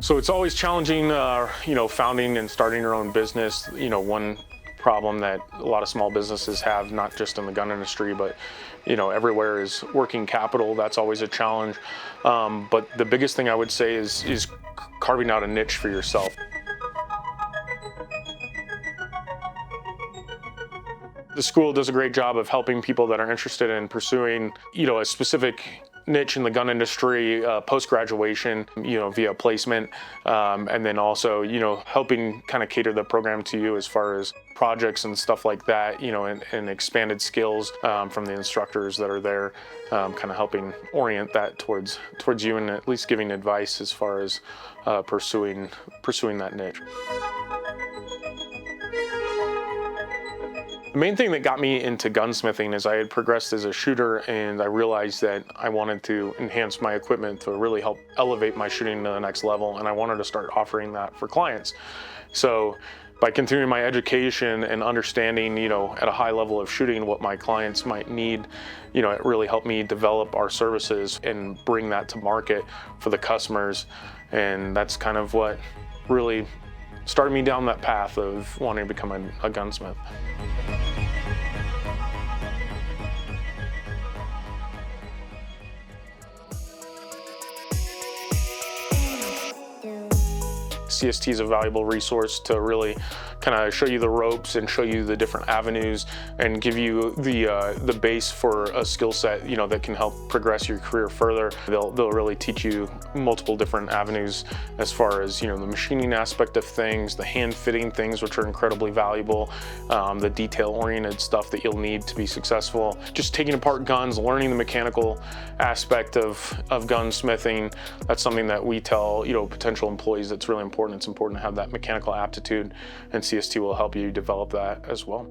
So it's always challenging, founding and starting your own business. One problem that a lot of small businesses have, not just in the gun industry, but everywhere, is working capital. That's always a challenge. But the biggest thing I would say is carving out a niche for yourself. The school does a great job of helping people that are interested in pursuing, a specific niche in the gun industry, post-graduation, via placement, and then also, helping kind of cater the program to you as far as projects and stuff like that, and expanded skills from the instructors that are there, kind of helping orient that towards you, and at least giving advice as far as pursuing that niche. The main thing that got me into gunsmithing is I had progressed as a shooter, and I realized that I wanted to enhance my equipment to really help elevate my shooting to the next level, and I wanted to start offering that for clients. So by continuing my education and understanding, at a high level of shooting what my clients might need, it really helped me develop our services and bring that to market for the customers. And that's kind of what really started me down that path of wanting to become a gunsmith. CST is a valuable resource to really kind of show you the ropes and show you the different avenues and give you the base for a skill set, that can help progress your career further. They'll really teach you multiple different avenues as far as, the machining aspect of things, the hand fitting things, which are incredibly valuable, the detail-oriented stuff that you'll need to be successful. Just taking apart guns, learning the mechanical aspect of gunsmithing. That's something that we tell, potential employees that's really important. It's important to have that mechanical aptitude, and CST will help you develop that as well.